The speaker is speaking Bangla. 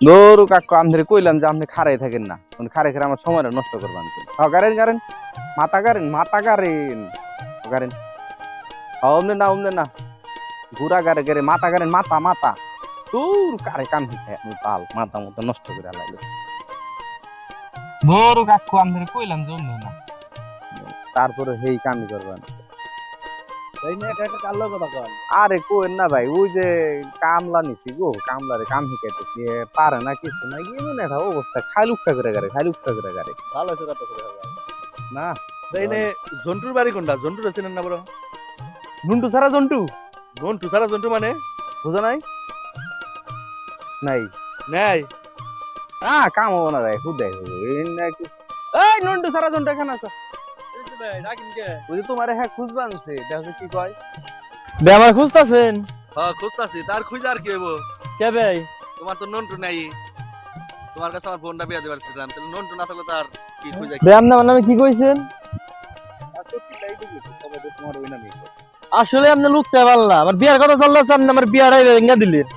গরু কাকু আমি কইলাম যে আপনি খারাই থাকেন না, খারাই খারাই আমার সময়টা নষ্ট করবেন। গারেন গারেন মাথা গারেন মাথা গারেন গারেন অমনে না ঘুরা গারে গারে মাথা গারেন মাথা মাথা দূর কারে কাম হিতে আমি পাল মাথা মতো নষ্ট করে লাগলো। গরু কাকু আমি কইলাম যে অমনে না, তারপরে হেই কামই করবেন। আরে কোয়েন না ভাই, ওই যে কামলা নিছি গো, কামলারে কাম শিখাইতেছি পারে না কিছু না, এমন একটা অবস্থা খালি উঠা করে গারে খালি উঠা করে গারে ভালো হয়েছে কত করে না। তাইনে জন্টুর বাড়ি কোনটা? জন্টুর চেনেন না বড়? জন্টু সারা জন্টু জন্টু সারা জন্টু মানে বুঝা নাই নাই নাই কাম হবো না ভাই হুদাই হবো এই নন্টু সারা জন্টু এখানে আছে। ওই যে তোমার হ্যাঁ খুঁজবা আনছে দেখো কি কয় বে আমার খুঁজতাছেন। হ্যাঁ খুঁজতাছি, তার খুঁজে আর কি হইব? কে ভাই তোমার তো নন্টু নাই, তোমার কাছে আমার বোনটা বিয়ে দিবার ছিলাম, তাহলে নন্টু না থাকলে তার কি খুঁজে? বে আপনার নামে কি কইছেন? তোমার ওই নামই। আসলে আপনি লুকতে পারলাম আমার বিয়ার কথা চলতেছে, আপনি আমার বিয়ার ভেঙে দিলেন।